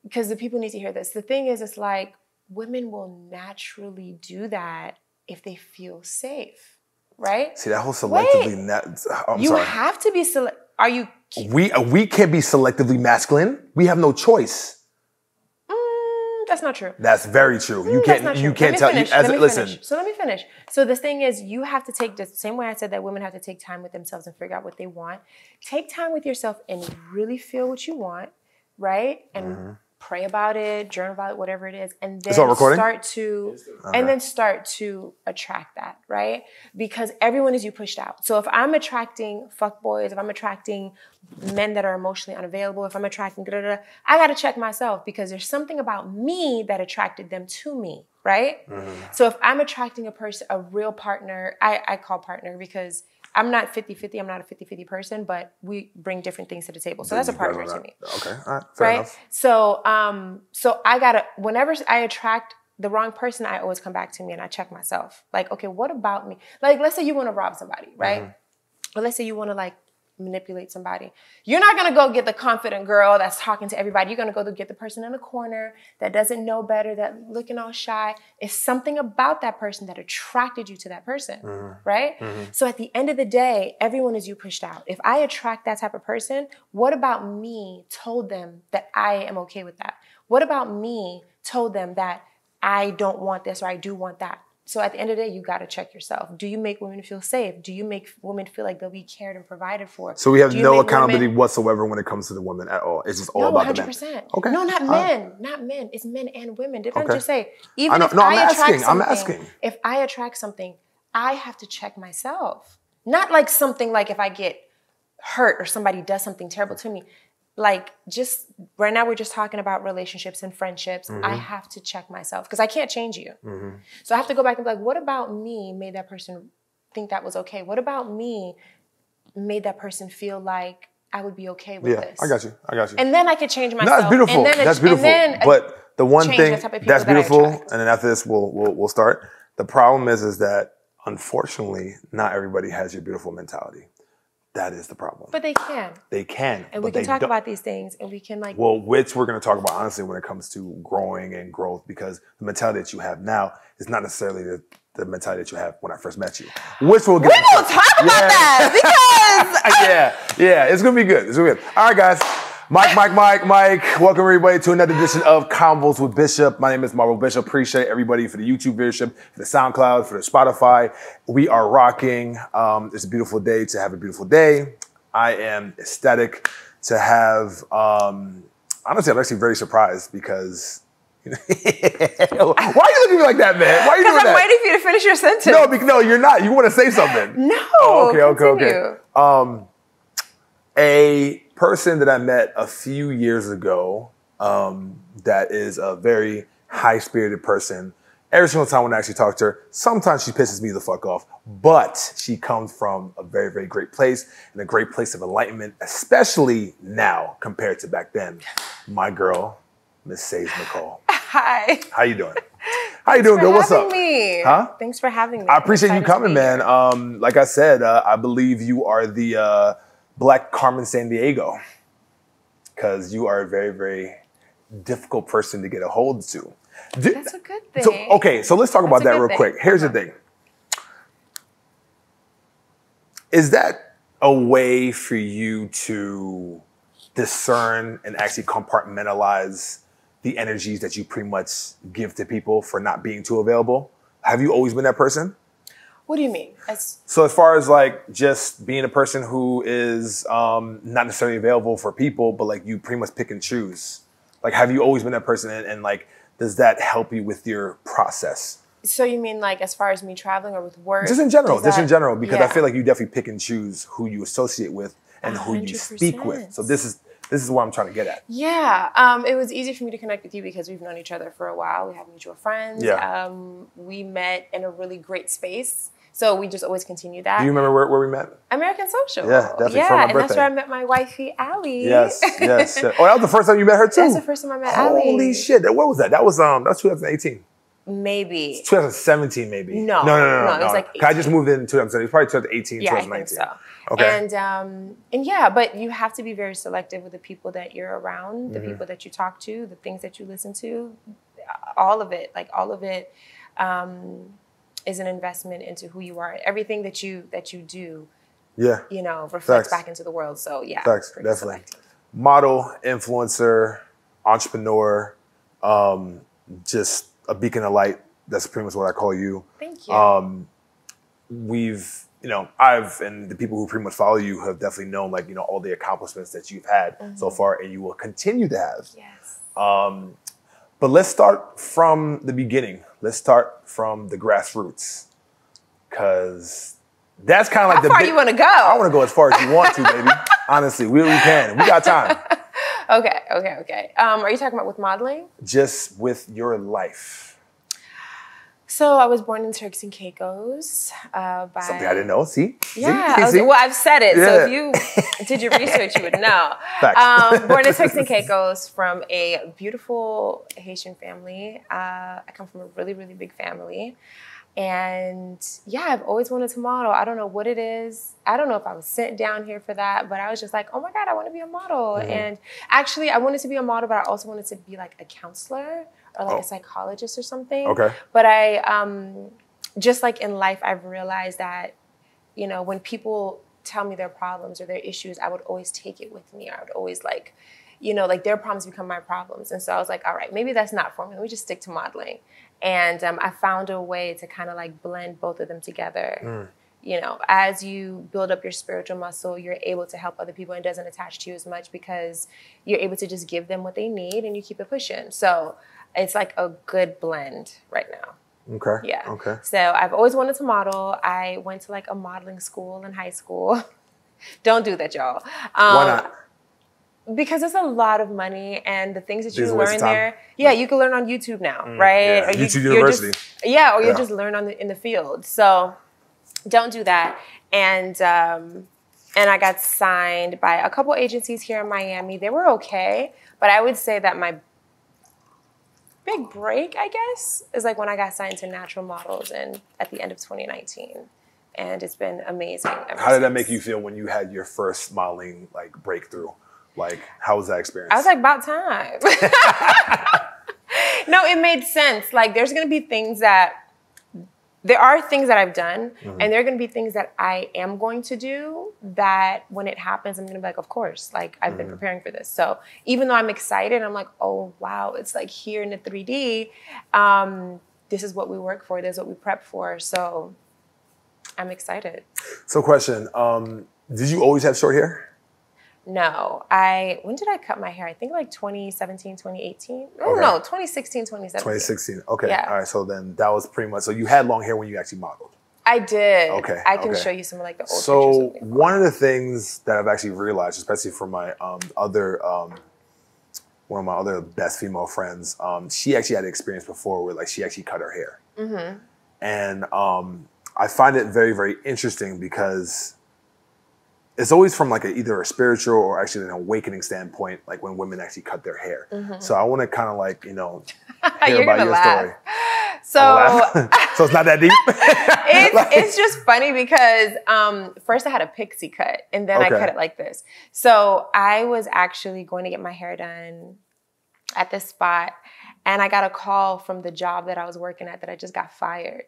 because the people need to hear this. The thing is, it's like women will naturally do that if they feel safe, right? See, that whole selectively... You have to be Are you... We can't be selectively masculine. We have no choice. That's not true. That's very true. You can't tell... So let me finish. So the thing is, you have to take the same way I said that women have to take time with themselves and figure out what they want. Take time with yourself and really feel what you want, right? And pray about it, journal about it, whatever it is, and then start to attract that, right? Because everyone is you pushed out. So if I'm attracting fuckboys, if I'm attracting men that are emotionally unavailable, if I'm attracting I got to check myself, because there's something about me that attracted them to me, right? So if I'm attracting a real partner, I call partner because I'm not 50-50. I'm not a 50-50 person, but we bring different things to the table. So that's a partner to me. Okay, all right, fair enough. So, so I gotta, whenever I attract the wrong person, I always come back to me and I check myself. Like, okay, what about me? Like, let's say you want to rob somebody, right? Or let's say you want to like manipulate somebody. You're not going to go get the confident girl that's talking to everybody. You're going to go to get the person in the corner that doesn't know better, that looking all shy. It's something about that person that attracted you to that person, right? So at the end of the day, everyone is you pushed out. If I attract that type of person, what about me told them that I am okay with that? What about me told them that I don't want this or I do want that? So at the end of the day, you got to check yourself. Do you make women feel safe? Do you make women feel like they'll be cared and provided for? So we have no accountability whatsoever when it comes to the women at all. It's just all about 100%. The men. Okay. No, not men. Not men. It's men and women. Did I just say, even if I'm asking. If I attract something, I have to check myself. Not like something like if I get hurt or somebody does something terrible to me. Like, just right now we're just talking about relationships and friendships. I have to check myself because I can't change you. So I have to go back and be like, what about me made that person think that was okay? What about me made that person feel like I would be okay with this? I got you. And then I could change myself. No, that's beautiful. That's beautiful. But the one thing that's beautiful, and then after this we'll start. The problem is that unfortunately not everybody has your beautiful mentality. That is the problem. But they can. They can. And we can talk about these things and we can like... Well, which we're going to talk about honestly when it comes to growing and growth, because the mentality that you have now is not necessarily the mentality that you have when I first met you. Which we'll get into. We will talk about that because... yeah, it's going to be good. It's going to be good. All right, guys. Mike. Welcome everybody to another edition of Convos with Bishop. My name is Marvel Bishop. Appreciate everybody for the YouTube viewership, for the SoundCloud, for the Spotify. We are rocking. It's a beautiful day to have a beautiful day. I am ecstatic to have, honestly, I'm actually very surprised because, why are you looking at me like that, man? Why are you doing that? Because I'm waiting for you to finish your sentence. No, you're not. You want to say something. No. Okay. A person that I met a few years ago that is a very high-spirited person. Every single time when I actually talk to her, sometimes she pisses me the fuck off, but she comes from a very, very great place and a great place of enlightenment, especially now compared to back then. My girl, Miss Saje Nicole. Hi. How you doing? How you doing, girl? What's up? Thanks for having me. I appreciate you coming, man. Like I said, I believe you are the Black Carmen Sandiego, because you are a very, very difficult person to get a hold to. That's a good thing. So let's talk about that real quick. Here's the thing. Is that a way for you to discern and actually compartmentalize the energies that you pretty much give to people for not being too available? Have you always been that person? What do you mean? So as far as like just being a person who is not necessarily available for people, but like you pretty much pick and choose. Like, have you always been that person, and like, does that help you with your process? So you mean like as far as me traveling or with work? Just in general, because I feel like you definitely pick and choose who you associate with and 100%. Who you speak with. So this is what I'm trying to get at. Yeah, it was easy for me to connect with you because we've known each other for a while. We have mutual friends. Yeah. We met in a really great space. So we just always continue that. Do you remember where we met? American Social. Yeah, definitely. Yeah, for my and birthday. that's where I met my wifey, Allie. Yes. Oh, that was the first time you met her too? That's the first time I met Allie. Holy shit. What was that? That was 2018. Maybe. 2017, maybe. No. No. It was like 18. I just moved in 2017. It was probably 2018, Yeah, 2019. I think so. Okay. And yeah, but you have to be very selective with the people that you're around, the people that you talk to, the things that you listen to, all of it. Like all of it is an investment into who you are. Everything that you do, you know, reflects back into the world. So yeah, definitely. Selective. Model, influencer, entrepreneur, just a beacon of light. That's pretty much what I call you. Thank you. I've and the people who pretty much follow you have definitely known, like, you know, all the accomplishments that you've had so far, and you will continue to have. Yes. But let's start from the beginning. Let's start from the grassroots, because that's kind of like how far you want to go. I want to go as far as you want to, baby. Honestly, we can. We got time. Okay. Are you talking about with modeling? Just with your life. So I was born in Turks and Caicos. Something I didn't know. See? Yeah. See? Well, I've said it. Yeah. So if you did your research, you would know. Facts. Born in Turks and Caicos from a beautiful Haitian family. I come from a really, really big family. And yeah, I've always wanted to model. I don't know what it is. I don't know if I was sent down here for that, but I was just like, oh my God, I want to be a model. And actually, I wanted to be a model, but I also wanted to be like a counselor or like a psychologist or something. Okay. But I, just like in life, I've realized that, you know, when people tell me their problems or their issues, I would always take it with me. I would always like, you know, like their problems become my problems. And so I was like, all right, maybe that's not for me. Let me just stick to modeling. And I found a way to kind of like blend both of them together. You know, as you build up your spiritual muscle, you're able to help other people and it doesn't attach to you as much because you're able to just give them what they need and you keep it pushing. So it's like a good blend right now. Okay. Yeah. Okay. So I've always wanted to model. I went to like a modeling school in high school. Don't do that, y'all. Why not? Because it's a lot of money, and the things that you learn there, you can learn on YouTube now, right? Yeah. Or YouTube University. You'll just learn in the field. So don't do that. And I got signed by a couple agencies here in Miami. They were okay, but I would say that my big break, I guess, is like when I got signed to Natural Models and at the end of 2019. And it's been amazing. How did that make you feel when you had your first modeling like breakthrough? Like, how was that experience? I was like, about time. No, it made sense. Like, there are things that I've done, and there are going to be things that I am going to do that when it happens, I'm going to be like, of course, like, I've been preparing for this. So even though I'm excited, I'm like, oh, wow, it's like here in the 3D. This is what we work for. This is what we prep for. So I'm excited. So question, did you always have short hair? No, when did I cut my hair? I think like 2017, 2018. Oh, no, 2016, 2017. 2016. Okay. Yeah. All right. So then that was pretty much, so you had long hair when you actually modeled. I did. Okay. I can show you some of like the old pictures. So one of the things that I've actually realized, especially from my one of my other best female friends, she actually had an experience before where like she actually cut her hair. And I find it very, very interesting because it's always from like either a spiritual or actually an awakening standpoint, like when women actually cut their hair. So I want to kind of like, you know, hear about your story. So it's not that deep? It's just funny because first I had a pixie cut and then I cut it like this. So I was actually going to get my hair done at this spot and I got a call from the job that I was working at that I just got fired.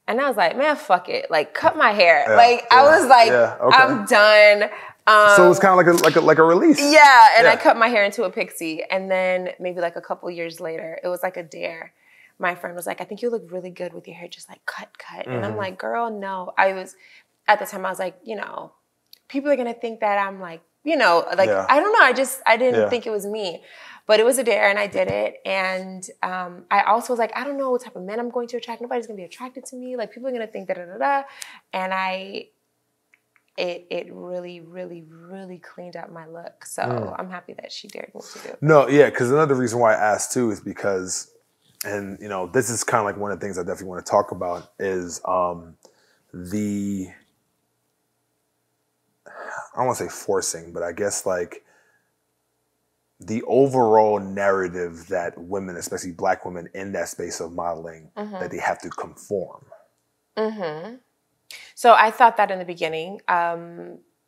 And I was like, man, fuck it. Like, cut my hair. I was like, I'm done. So it was kind of like a release. Yeah, and I cut my hair into a pixie. And then maybe like a couple years later, it was like a dare. My friend was like, I think you look really good with your hair just like cut. And I'm like, girl, no. At the time, I was like, you know, people are going to think that I'm like, you know, like, I don't know. I didn't think it was me. But it was a dare and I did it. And I also was like, I don't know what type of men I'm going to attract. Nobody's going to be attracted to me. Like, people are going to think da-da-da-da. And it really, really, really cleaned up my look. So I'm happy that she dared me to do it. No, yeah, because another reason why I asked too is because, and you know, this is kind of like one of the things I definitely want to talk about is I don't want to say forcing, but I guess like the overall narrative that women, especially Black women in that space of modeling, that they have to conform? So I thought that in the beginning.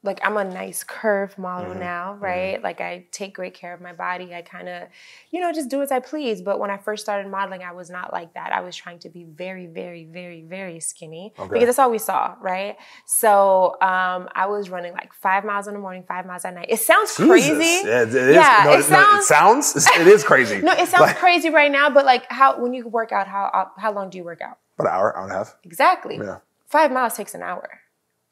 Like I'm a nice curve model now, right? Like I take great care of my body. I kind of, just do as I please. But when I first started modeling, I was not like that. I was trying to be very, very, very, very skinny because that's all we saw, right? So I was running like 5 miles in the morning, 5 miles at night. It sounds crazy. Yeah, it is. Yeah, it is crazy. No, it sounds crazy right now. But like when you work out, how long do you work out? About an hour and a half. Exactly. Yeah. 5 miles takes an hour.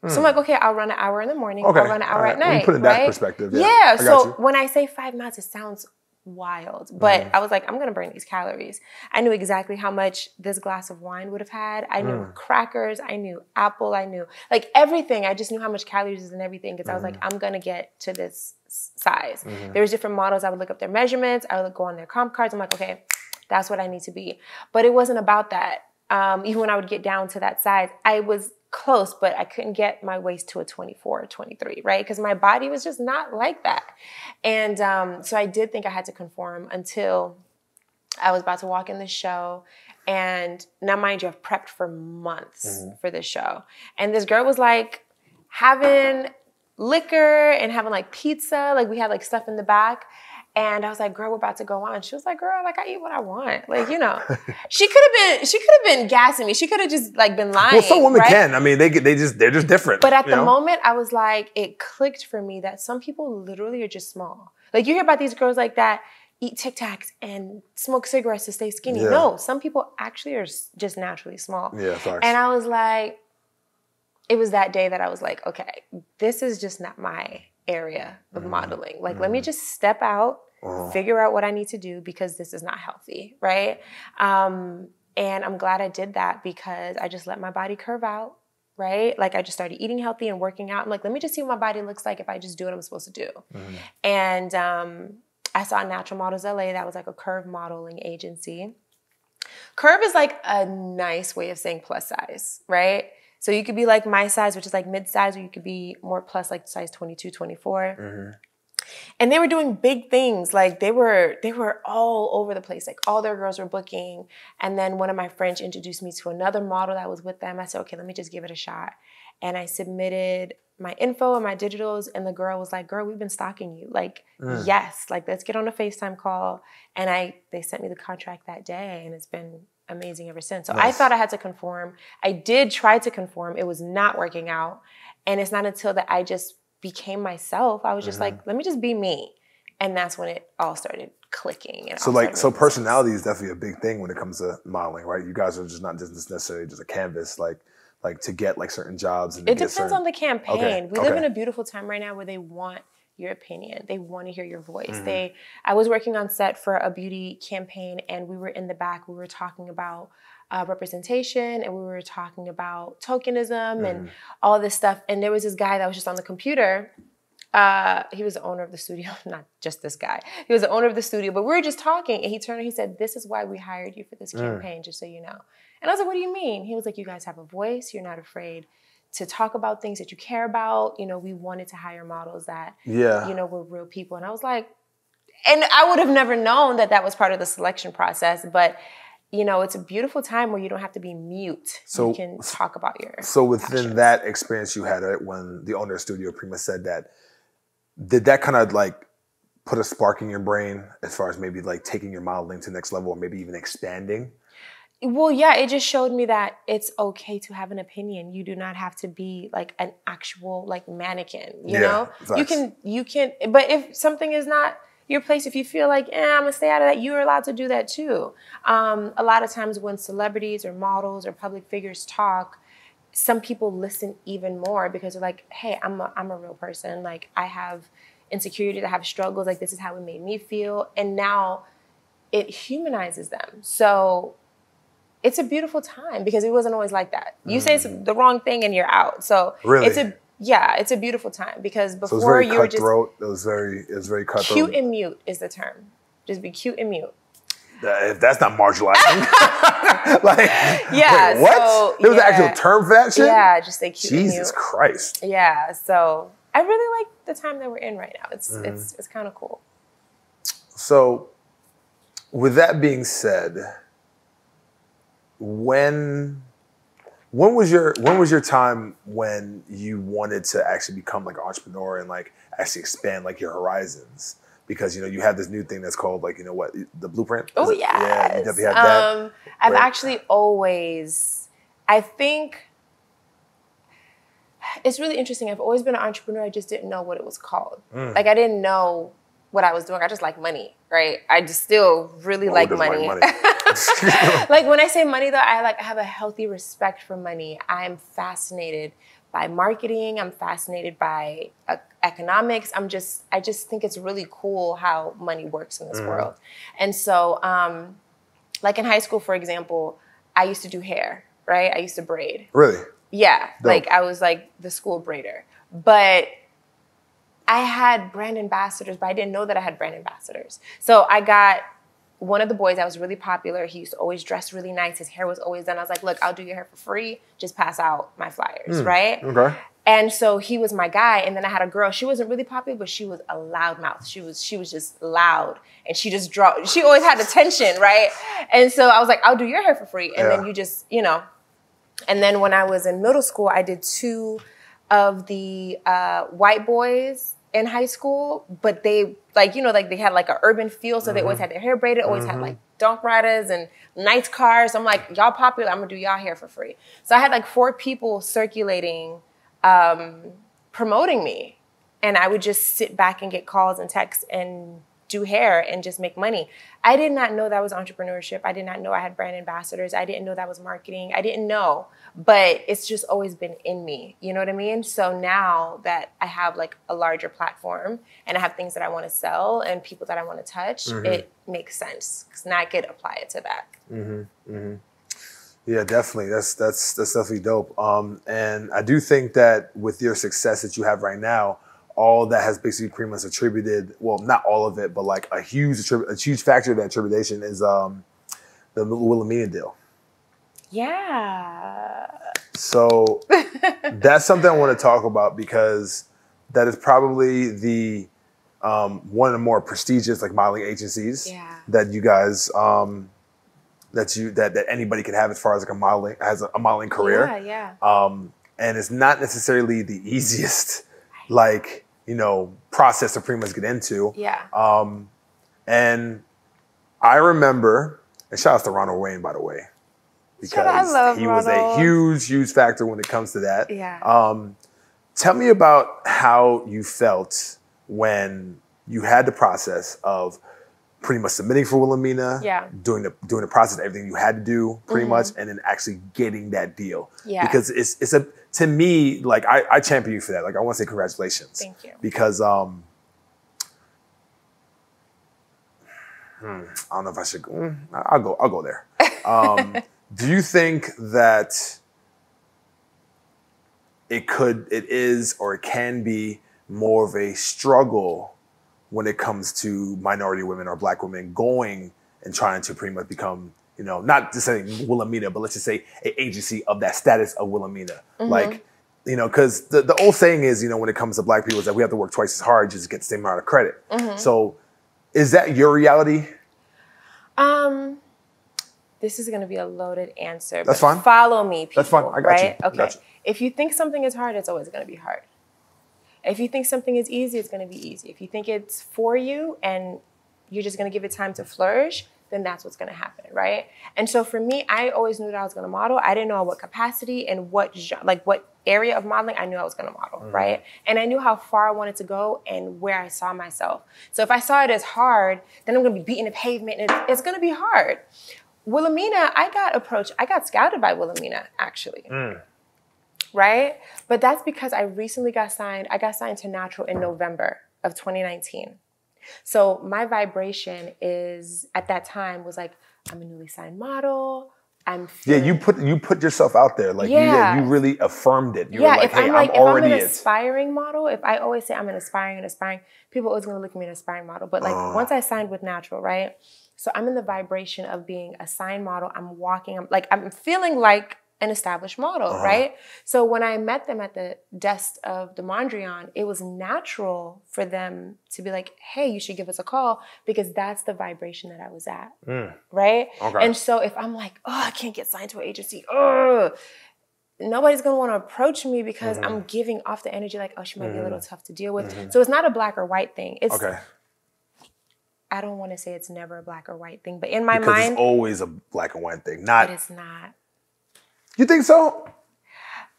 So I'm like, okay, I'll run an hour in the morning. I'll run an hour at night. When you put it in that perspective. Yeah. So when I say 5 miles, it sounds wild. But I was like, I'm going to burn these calories. I knew exactly how much this glass of wine would have had. I knew crackers. I knew apple. I knew like everything. I just knew how much calories and everything because I was like, I'm going to get to this size. There was different models. I would look up their measurements. I would go on their comp cards. I'm like, okay, that's what I need to be. But it wasn't about that. Even when I would get down to that size, I was close, but I couldn't get my waist to a 24 or 23, right? Because my body was just not like that. And so I did think I had to conform until I was about to walk in the show. And now, mind you, I've prepped for months for this show. And this girl was like having liquor and having like pizza. Like we had like stuff in the back. And I was like, girl, we're about to go on. She was like, girl, like I eat what I want. Like, she could have been gassing me. She could have just like been lying. Well, some women can. I mean, they're just different. But at the moment, I was like, it clicked for me that some people literally are just small. Like you hear about these girls like that eat Tic Tacs and smoke cigarettes to stay skinny. Yeah. No, some people actually are just naturally small. Yeah, sorry. And I was like, it was that day that I was like, okay, this is just not my area of modeling. Like, let me just step out, figure out what I need to do because this is not healthy, right? And I'm glad I did that because I just let my body curve out, right? Like I just started eating healthy and working out. I'm like, let me just see what my body looks like if I just do what I'm supposed to do. And I saw Natural Models LA. That was like a curve modeling agency. Curve is like a nice way of saying plus size, right? So you could be like my size, which is like mid-size, or you could be more plus like size 22, 24. And they were doing big things. Like they were all over the place. Like all their girls were booking. And then one of my friends introduced me to another model that was with them. I said, okay, let me just give it a shot. And I submitted my info and my digitals. And the girl was like, girl, we've been stalking you. Like, yes, like let's get on a FaceTime call. And they sent me the contract that day. And it's been amazing ever since. So I thought I had to conform. I did try to conform. It was not working out. And it's not until that I just became myself. I was just like, let me just be me. And that's when it all started clicking. And so personality is definitely a big thing when it comes to modeling, right? You guys are just not just necessarily just a canvas, like to get like certain jobs. And it depends on the campaign. We live in a beautiful time right now where they want your opinion. They want to hear your voice. I was working on set for a beauty campaign and we were in the back. We were talking about representation and we were talking about tokenism and all this stuff. And there was this guy that was just on the computer. He was the owner of the studio, not just this guy. He was the owner of the studio, but we were just talking and he turned and he said, this is why we hired you for this campaign, just so you know. And I was like, what do you mean? He was like, you guys have a voice. You're not afraid to talk about things that you care about. We wanted to hire models that, were real people. And I was like, and I would have never known that was part of the selection process. But, it's a beautiful time where you don't have to be mute. So you can talk about your within that experience you had, right, when the owner of Studio Prima said that, did that kind of like put a spark in your brain as far as maybe like taking your modeling to the next level or maybe even expanding? Well, yeah, it just showed me that it's okay to have an opinion. You do not have to be like an actual like mannequin, you know? Facts. You can, but if something is not your place, if you feel like, I'm gonna stay out of that, you're allowed to do that too. A lot of times when celebrities or models or public figures talk, some people listen even more because they're like, hey, I'm a real person. Like I have insecurities, I have struggles, like this is how it made me feel. And now it humanizes them. So it's a beautiful time because it wasn't always like that. You say the wrong thing and you're out. So really? It's a beautiful time because before you were just it was very cutthroat. Cute and mute is the term. Just be cute and mute. If that's not marginalizing. Like, yeah. Wait, what? So, there was an actual term for that shit? Yeah, just say cute and mute. Jesus Christ. Yeah. So I really like the time that we're in right now. It's kind of cool. So with that being said, when was your time when you wanted to actually become like an entrepreneur and like actually expand like your horizons? Because you have this new thing that's called like the blueprint. Oh yeah, yeah, you definitely have that. I've actually always, I think it's really interesting. I've always been an entrepreneur. I just didn't know what it was called. Like I didn't know what I was doing. I just like money, right? I just still really like money. Like when I say money though, I have a healthy respect for money. I'm fascinated by marketing. I'm fascinated by economics. I just think it's really cool how money works in this world. And so, like in high school, for example, I used to do hair, right? I used to braid. Really? Yeah. Dope. Like I was like the school braider. But I had brand ambassadors, but I didn't know that I had brand ambassadors. So I got one of the boys that was really popular. He used to always dress really nice. His hair was always done. I was like, look, I'll do your hair for free. Just pass out my flyers, right? Okay. And so he was my guy. And then I had a girl. She wasn't really popular, but she was a loudmouth. She was just loud. And she always had attention, right? And so I was like, I'll do your hair for free. And then you just, And then when I was in middle school, I did 2 of the white boys in high school, but they they had like an urban feel, so they always had their hair braided, always had like donk riders and nice cars. I'm like, y'all popular, I'm gonna do y'all hair for free. So I had like 4 people circulating, promoting me, and I would just sit back and get calls and texts and do hair and just make money. I did not know that was entrepreneurship. I did not know I had brand ambassadors. I didn't know that was marketing. I didn't know, but it's just always been in me. You know what I mean? So now that I have like a larger platform and I have things that I want to sell and people that I want to touch, it makes sense because now I could apply it to that. Yeah, definitely. That's definitely dope. And I do think that with your success that you have right now, all that has basically pretty much attributed, well, not all of it, but like a huge factor of that attribution is the Wilhelmina deal. Yeah. So that's something I want to talk about because that is probably the one of the more prestigious like modeling agencies that you guys that anybody can have as far as like a modeling career. And it's not necessarily the easiest process to pretty much get into. And I remember, and shout out to Ronald Wayne, by the way, because he was a huge factor when it comes to that. Tell me about how you felt when you had the process of pretty much submitting for Wilhelmina, doing the process, everything you had to do pretty much, and then actually getting that deal. Because it's to me, like I champion you for that. Like I want to say congratulations. Thank you. Because I don't know if I should go. I'll go there. Do you think that it is or it can be more of a struggle when it comes to minority women or Black women going and trying to pretty much become, not just saying Wilhelmina, but let's just say an agency of that status of Wilhelmina. Like, because the old saying is, when it comes to Black people is that we have to work twice as hard just to get the same amount of credit. So is that your reality? This is going to be a loaded answer. That's fine. Follow me, people. That's fine. I got you. Okay. Got you. If you think something is hard, it's always going to be hard. If you think something is easy, it's going to be easy. If you think it's for you and you're just going to give it time to flourish, then that's what's going to happen, right? And so for me, I always knew that I was going to model. I didn't know what capacity and what area of modeling I knew I was going to model, right? And I knew how far I wanted to go and where I saw myself. So if I saw it as hard, then I'm going to be beating the pavement and it's going to be hard. Wilhelmina, I got scouted by Wilhelmina, actually. Right? But that's because I recently got signed. I got signed to Natural in November of 2019. So my vibration is, at that time, was like, I'm a newly signed model. You put yourself out there. Like, you really affirmed it. You were like, hey, if I'm an aspiring model, if I always say I'm an aspiring, people are always going to look at me as an aspiring model. But like, once I signed with Natural, right? So I'm in the vibration of being a signed model. I'm walking, I'm feeling like an established model, right? So when I met them at the desk of the Mondrian, it was natural for them to be like, hey, you should give us a call because that's the vibration that I was at, right? Okay. And so if I'm like, oh, I can't get signed to an agency, nobody's going to want to approach me because I'm giving off the energy like, oh, she might be a little tough to deal with. So it's not a black or white thing. It's I don't want to say it's never a black or white thing, but in my mind, it's always a black and white thing. Not. It is not. You think so?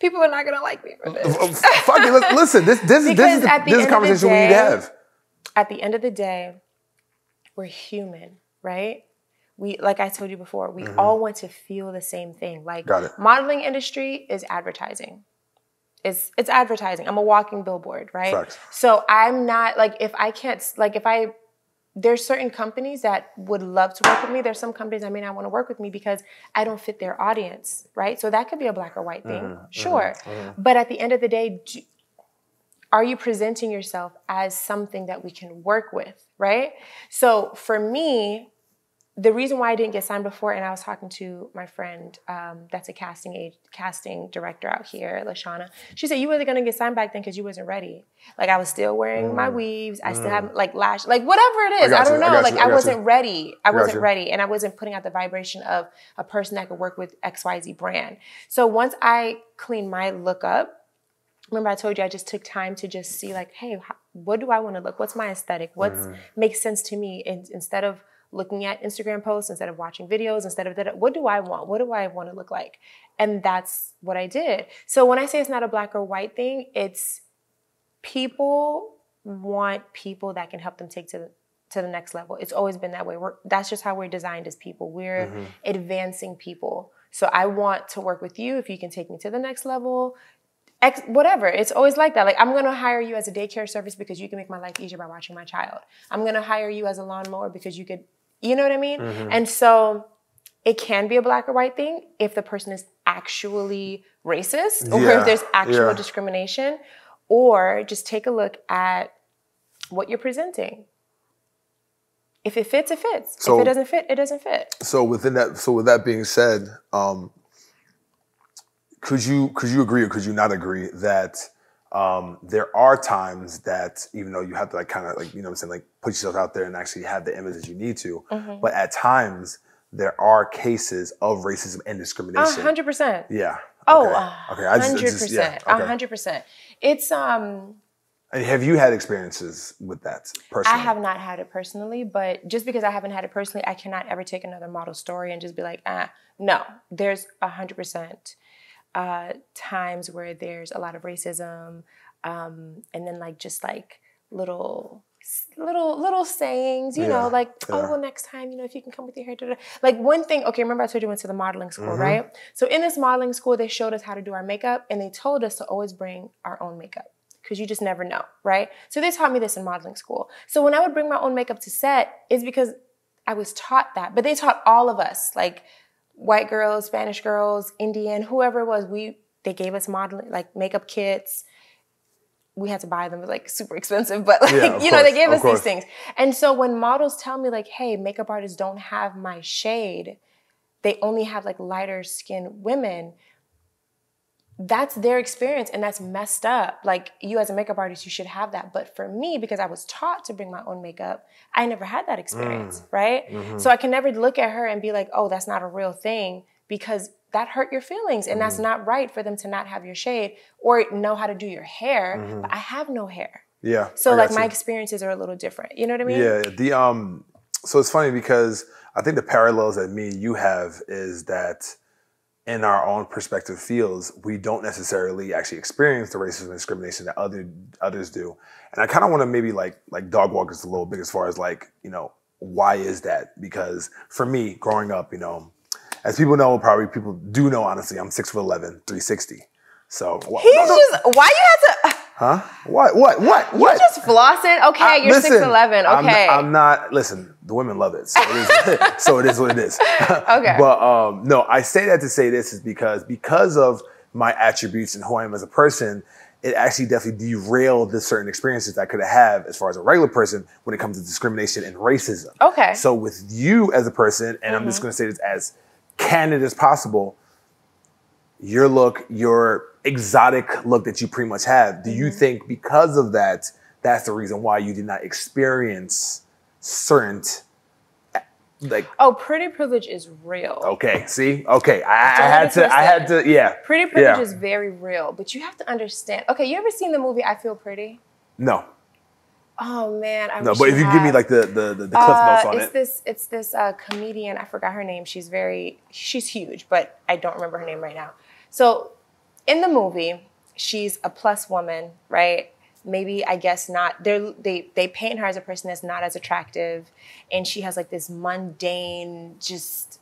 People are not gonna like me for this. Fuck it. Listen, this is a conversation we need to have. At the end of the day, we're human, right? We, like I told you before, we all want to feel the same thing. Like modeling industry is advertising. It's advertising. I'm a walking billboard, right? Facts. So I'm not like there's certain companies that would love to work with me. There's some companies that may not want to work with me because I don't fit their audience, right? So that could be a black or white thing, sure. But at the end of the day, are you presenting yourself as something that we can work with, right? So for me, the reason why I didn't get signed before, and I was talking to my friend that's a casting director out here, Lashana. She said, you wasn't going to get signed back then because you wasn't ready. Like, I was still wearing my weaves. I still have, like, lash, like, whatever it is. I don't know. Like, I wasn't ready. I wasn't ready. And I wasn't putting out the vibration of a person that could work with XYZ brand. So once I cleaned my look up, remember I told you I just took time to just see, like, hey, what do I want to look? What's my aesthetic? What makes sense to me? And instead of looking at Instagram posts, instead of watching videos, instead of that, what do I want? What do I want to look like? And that's what I did. So when I say it's not a black or white thing, it's people want people that can help them take to the next level. It's always been that way. That's just how we're designed as people. We're advancing people. So I want to work with you if you can take me to the next level. Whatever. It's always like that. Like, I'm going to hire you as a daycare service because you can make my life easier by watching my child. I'm going to hire you as a lawnmower because you could, you know what I mean? And so it can be a black or white thing if the person is actually racist or if there's actual discrimination, or just take a look at what you're presenting. If it fits, it fits. So, if it doesn't fit, it doesn't fit. So with that being said, could you agree or could you not agree that there are times that even though you have to, like, kind of, like, you know what I'm saying, like, put yourself out there and actually have the image that you need to, but at times there are cases of racism and discrimination. 100%. Yeah. Oh, okay. 100%. 100%. It's And have you had experiences with that personally? I have not had it personally, but just because I haven't had it personally, I cannot ever take another model story and just be like, no. There's 100% times where there's a lot of racism, and then, like, just like little sayings, you know, like, oh, well, next time, you know, if you can come with your hair, like, one thing. Okay, remember I told you we went to the modeling school, right? So in this modeling school, they showed us how to do our makeup, and they told us to always bring our own makeup because you just never know, right? So they taught me this in modeling school. So when I would bring my own makeup to set, it's because I was taught that, but they taught all of us, like, white girls, Spanish girls, Indian, whoever it was, they gave us modeling, like, makeup kits. We had to buy them, like, super expensive, but, like, you know, they gave us these things. And so when models tell me, like, hey, makeup artists don't have my shade, they only have, like, lighter skinned women, that's their experience, and that's messed up. Like, you as a makeup artist, you should have that. But for me, because I was taught to bring my own makeup, I never had that experience, right? So I can never look at her and be like, oh, that's not a real thing, because that hurt your feelings, and that's not right for them to not have your shade or know how to do your hair, but I have no hair. Yeah. So, like, my experiences are a little different. You know what I mean? Yeah. So it's funny because I think the parallels that me and you have is that in our own perspective fields, we don't necessarily actually experience the racism and discrimination that others do. And I kind of want to maybe like dog walk us a little bit as far as, like, you know, why is that? Because for me, growing up, you know, as people know, probably people do know, honestly, I'm 6'11", 360. So why you had to? Huh? What? You're just flossing. Okay, you're 6'11". Okay, I'm not. Listen, the women love it, so it is what it is. Okay, but no, I say that to say this is because of my attributes and who I am as a person, it actually definitely derailed the certain experiences that I could have as far as a regular person when it comes to discrimination and racism. Okay. So with you as a person, and I'm just going to say this as candid as possible, your look, your exotic look that you pretty much have, do you think because of that, that's the reason why you did not experience certain, like... Oh, pretty privilege is real. Okay, see? Okay, I had to, yeah. Pretty privilege is very real, but you have to understand. Okay, you ever seen the movie I Feel Pretty? No. Oh man, I no. wish But if you give me had. like the cliff notes on It's this comedian. I forgot her name. She's huge, but I don't remember her name right now. So in the movie, she's a plus woman, right? Maybe, I guess not. They paint her as a person that's not as attractive, and she has like this mundane, just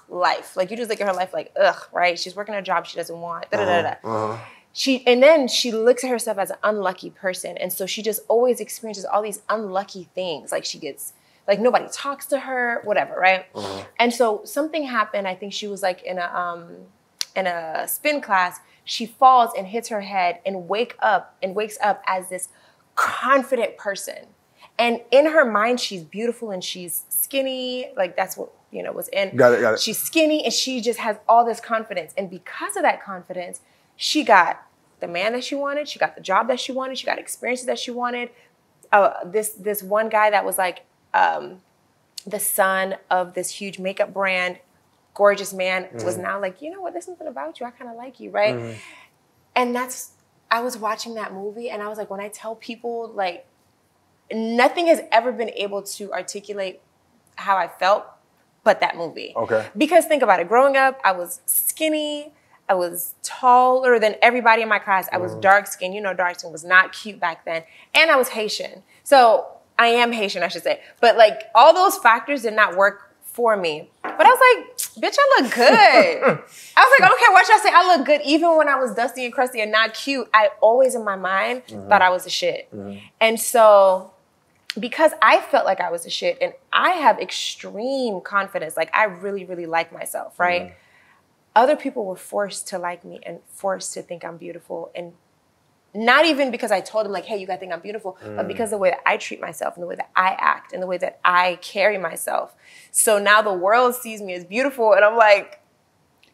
life. Like you just look at her life like right? She's working a job she doesn't want. And then she looks at herself as an unlucky person. And so she just always experiences all these unlucky things. Like she gets, like nobody talks to her, whatever, right? And so something happened. I think she was like in a spin class. She falls and hits her head and wakes up as this confident person. And in her mind, she's beautiful and she's skinny. Like that's what, was in. Got it. She's skinny and she just has all this confidence. And because of that confidence, she got the man that she wanted. She got the job that she wanted. She got experiences that she wanted. This one guy that was like the son of this huge makeup brand, gorgeous man, was now like, you know what? There's something about you. I kind of like you, right? And I was watching that movie, and I was like, when I tell people, like, nothing has ever been able to articulate how I felt but that movie. Okay. Because think about it. Growing up, I was skinny. I was taller than everybody in my class. I was dark skinned. Dark skin was not cute back then. And I was Haitian. So I am Haitian, I should say. But like all those factors did not work for me. But I was like, bitch, I look good. I was like, okay, what should I say? I look good. Even when I was dusty and crusty and not cute, I always in my mind thought I was a shit. And so because I felt like I was a shit, and I have extreme confidence, like I really, really like myself, right? Other people were forced to like me and forced to think I'm beautiful. And not even because I told them like, hey, you gotta think I'm beautiful, but because of the way that I treat myself and the way that I act and the way that I carry myself. So now the world sees me as beautiful, and I'm like,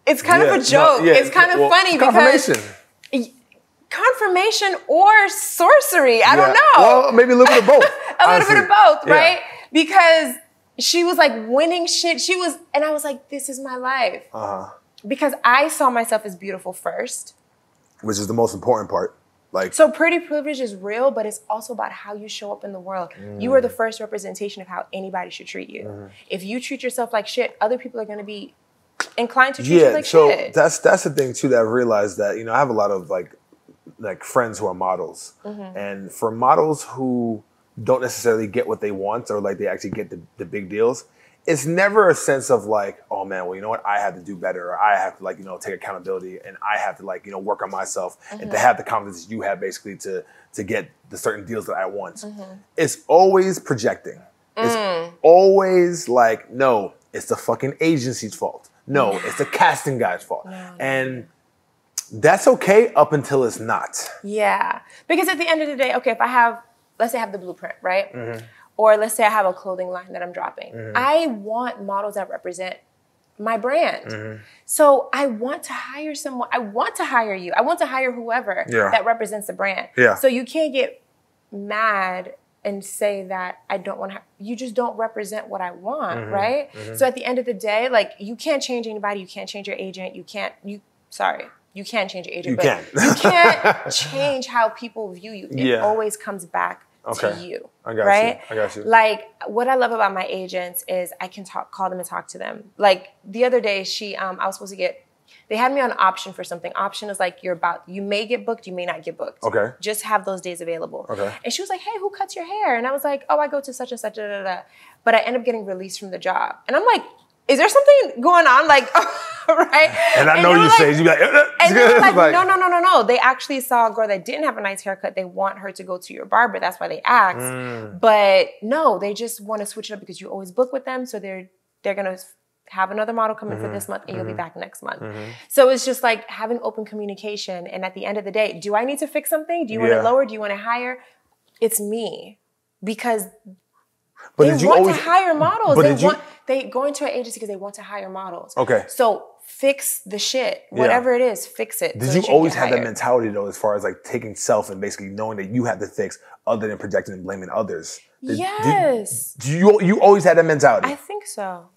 it's kind of a joke. It's kind of funny because confirmation or sorcery. I don't know. Well, maybe a little bit of both. A little bit of both, right? Because she was like winning shit. And I was like, this is my life. Because I saw myself as beautiful first. Which is the most important part. So pretty privilege is real, but it's also about how you show up in the world. You are the first representation of how anybody should treat you. If you treat yourself like shit, other people are going to be inclined to treat you like shit. That's the thing too, that I realized that, I have a lot of like friends who are models. And for models who don't necessarily get what they want, or like they actually get the big deals, it's never a sense of like, oh man, well, you know what? I have to do better, or I have to like, take accountability, and I have to like, work on myself and to have the confidence you have basically to get the certain deals that I want. It's always projecting. It's always like, no, it's the fucking agency's fault. No, it's the casting guy's fault. And that's okay up until it's not. Yeah. Because at the end of the day, okay, if let's say I have the blueprint, right? Or let's say I have a clothing line that I'm dropping. I want models that represent my brand. So I want to hire someone. I want to hire you. I want to hire whoever that represents the brand. So you can't get mad and say that I don't want to, you just don't represent what I want, right? So at the end of the day, like you can't change anybody. You can't change your agent. You can change your agent, but you can't change how people view you. It always comes back to you. I got right? you. I got you. Like what I love about my agents is I can call them and talk to them. Like the other day, I was supposed to they had me on an option for something. Option is like you may get booked, you may not get booked. Okay. Just have those days available. Okay. And she was like, hey, who cuts your hair? And I was like, oh, I go to such and such, da, da, da. But I end up getting released from the job. And I'm like, is there something going on? Like, right? And I know you say, you be like, and they were like, no. They actually saw a girl that didn't have a nice haircut. They want her to go to your barber. That's why they asked. But no, they just want to switch it up because you always book with them. So they're going to have another model come in for this month and you'll be back next month. So it's just like having open communication. And at the end of the day, do I need to fix something? Do you want to lower? Do you want to hire? It's me. Because they want to hire models. They go into an agency because they want to hire models. Okay. So fix the shit. Whatever it is, fix it. Did you always have that mentality though, as far as like taking self and basically knowing that you have to fix other than projecting and blaming others? Yes. You always had that mentality? I think so.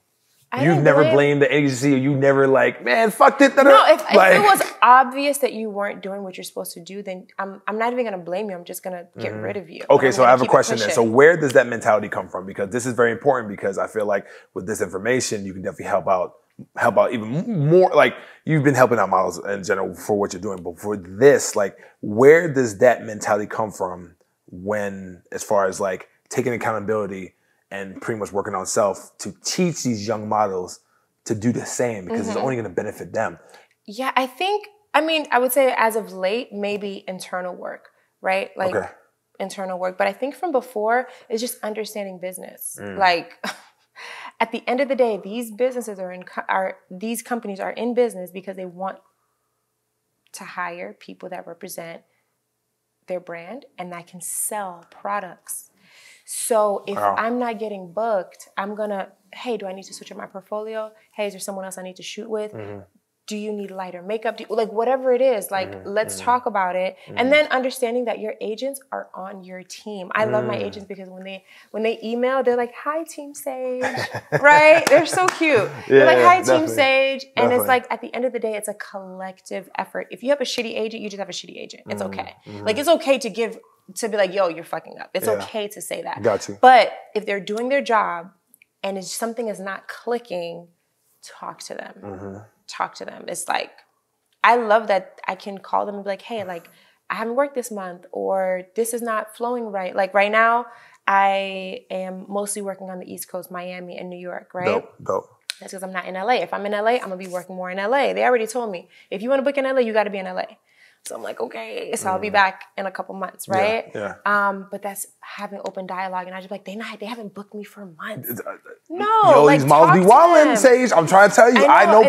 You've never blamed the agency, or you never like, man, fuck it. No, if it was obvious that you weren't doing what you're supposed to do, then I'm not even gonna blame you. I'm just gonna get rid of you. Okay, so I have a question then. So where does that mentality come from? Because this is very important, because I feel like with this information, you can definitely help out even more. Like, you've been helping out models in general for what you're doing, but for this, like, where does that mentality come from when, as far as like taking accountability and pretty much working on self to teach these young models to do the same, because it's only going to benefit them? Yeah, I would say as of late, maybe internal work, right? Like internal work. But I think from before, it's just understanding business. Like, at the end of the day, these businesses these companies are in business because they want to hire people that represent their brand and that can sell products. So if I'm not getting booked, I'm gonna, hey, do I need to switch up my portfolio? Hey, is there someone else I need to shoot with? Do you need lighter makeup? Like, whatever it is, like, let's talk about it. And then understanding that your agents are on your team. I love my agents because when they email, they're like, hi, Team Sage, right? They're so cute. They're like, hi, Team Sage. And it's like, at the end of the day, it's a collective effort. If you have a shitty agent, you just have a shitty agent. It's okay. Like, it's okay to be like, yo, you're fucking up. It's okay to say that. Got you. But if they're doing their job and if something is not clicking, talk to them. Talk to them. It's like, I love that I can call them and be like, hey, like, I haven't worked this month, or this is not flowing right. Like, right now, I am mostly working on the East Coast, Miami and New York, right? Dope. That's because I'm not in LA. If I'm in LA, I'm gonna be working more in LA. They already told me, if you want to book in LA, you got to be in LA. So I'm like, okay, so I'll be back in a couple months, right? But that's having open dialogue, and I just be like, they haven't booked me for months. No, yo, like, these models be wildin', Sage. I'm trying to tell you, I know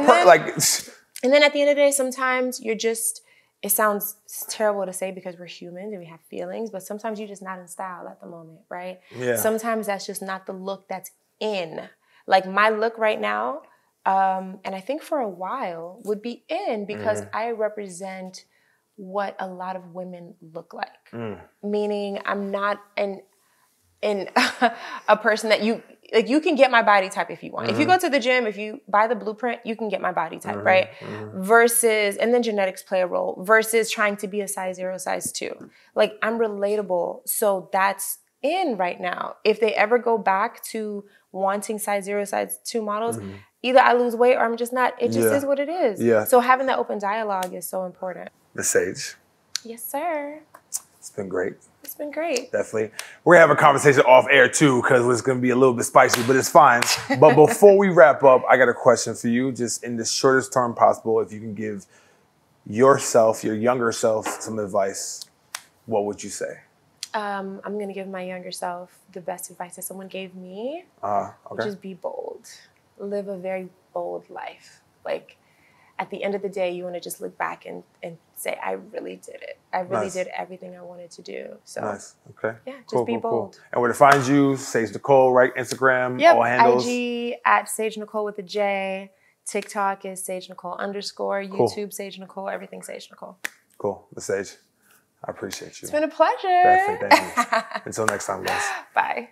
and then at the end of the day, sometimes it sounds terrible to say because we're humans and we have feelings, but sometimes you're just not in style at the moment, right? Yeah. Sometimes that's just not the look that's in. Like, my look right now, and I think for a while would be in because I represent what a lot of women look like. Meaning, I'm not in a person that you can get my body type if you want. If you go to the gym, if you buy the blueprint, you can get my body type, right? Versus, and then genetics play a role, versus trying to be a size 0, size 2. Like, I'm relatable. So that's in right now. If they ever go back to wanting size 0, size 2 models, either I lose weight or I'm just not. It just is what it is. Yeah. So having that open dialogue is so important. Miss Sage. Yes, sir. It's been great. It's been great. Definitely. We're going to have a conversation off air too, because it's going to be a little bit spicy, but it's fine. But before we wrap up, I got a question for you, just in the shortest term possible. If you can give yourself, your younger self, some advice, what would you say? I'm going to give my younger self the best advice that someone gave me, which is be bold. Live a very bold life. Like, at the end of the day, you want to just look back and say, I really did it. I really did everything I wanted to do. So, okay. Yeah, just be bold. Cool. And where to find you, Saje Nicole, right? Instagram, all handles. IG at Saje Nicole with a J. TikTok is Saje Nicole _. YouTube, Saje Nicole. Everything Saje Nicole. Cool. Miss Sage, I appreciate you. It's been a pleasure. Definitely. Thank you. Until next time, guys. Bye.